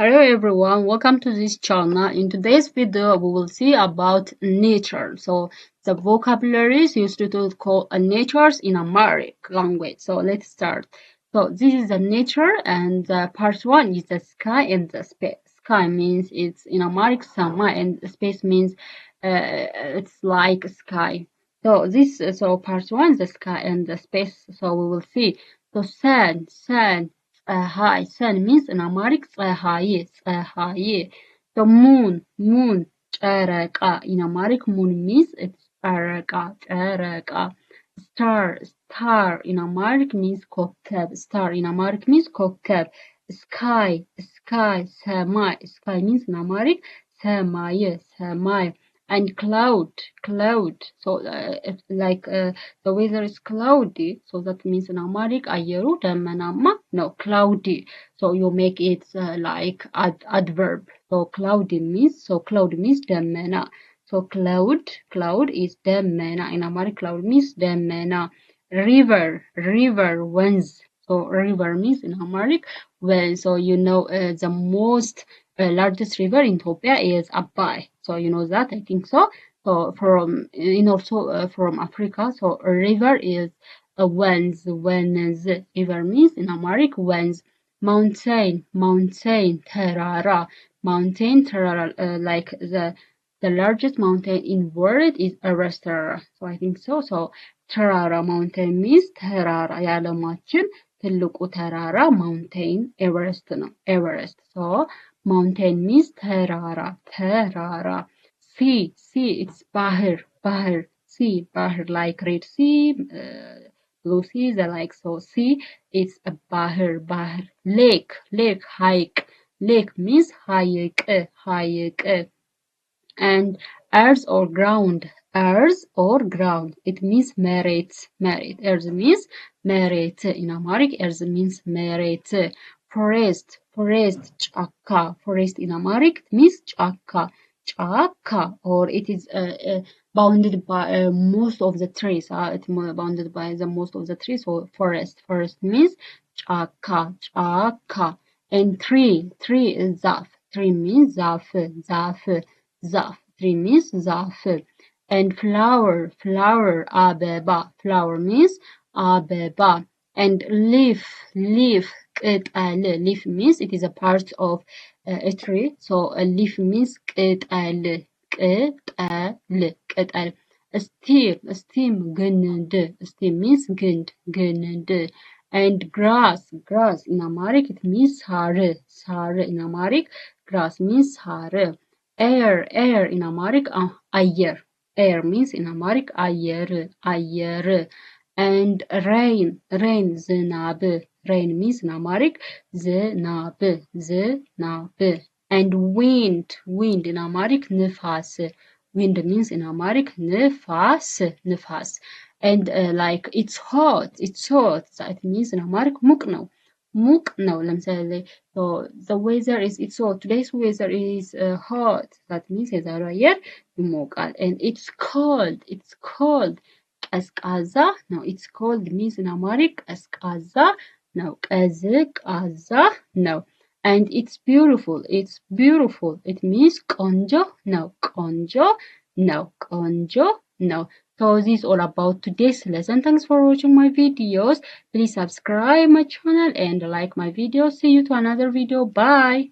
Hello everyone, welcome to this channel. In today's video, we will see about nature. So the vocabularies used to call natures in Amharic language. So let's start. So this is the nature, and part one is the sky and the space. Sky means it's in Amharic sama, and space means it's like sky. So part one is the sky and the space. So we will see. So sun. ፀሐይ sun means in Amharic ፀሐይ. So moon ጨረቃ in Amharic moon means it's ጨረቃ. Star in Amharic means ኮከብ. Star in Amharic means ኮከብ. Sky ሰማይ. Sky means in Amharic ሰማይ. And cloud. So it's like the weather is cloudy, so that means in Amharic አየሩ ደመናማ ነው. Cloudy, so you make it like adverb. So cloud means ደመና. So cloud is ደመና. In Amharic cloud means ደመና. River ወንዝ. So river means in Amharic well. So you know the most largest river in Ethiopia is Abai. So you know that, I think so. So from Africa, so a river is a ወንዝ. River means in Amharic ወንዝ. Mountain ተራራ. Mountain ተራራ, like the largest mountain in world is Everest ተራራ. So I think so. So ተራራ mountain means ተራራ, የዓለማችን ትልቁ ተራራ ማውንቴን ኤቨረስት ነው። ኤቨረስት so mountain means ተራራ። Sea it's ባህር. Sea ባህር like Red Sea, Blue Sea, the like. So sea it's a ባህር. Lake ሐይቅ. Lake means ሐይቅ. And earth or ground. It means መሬት. Earth means መሬት. In Amharic earth means መሬት. Forest ጫካ. Forest in Amharic means ጫካ. Or it is bounded by most of the trees. It's bounded by the most of the trees. So forest means ጫካ. And tree is ዛፍ. Tree means ዛፍ. Tree means ዛፍ. And flower አበባ. Flower means አበባ. And leaf ቅጠል. Leaf means it is a part of a tree. So a leaf means ቅጠል. Stem ግንድ. Stem means ግንድ. And grass in Amharic it means ሳር. In Amharic grass means ሳር. Air in Amharic አየር. Air means in Amharic አየር. And rain ዝናብ. Rain means in Amharic ዝናብ. And wind in Amharic ንፋስ. Wind means in Amharic ንፋስ. And like it's hot. That means in Amharic ሙቅ ነው. ለምሳሌ so the weather is it's hot. Today's weather is hot. That means የዛሬው አየር ይሞቃል. And it's cold. ቀዝቃዛ ነው. It's cold means in Amharic ቀዝቃዛ ነው. And it's beautiful. It means ቆንጆ ነው. So this is all about today's lesson. Thanks for watching my videos. Please subscribe my channel and like my videos. See you to another video. Bye.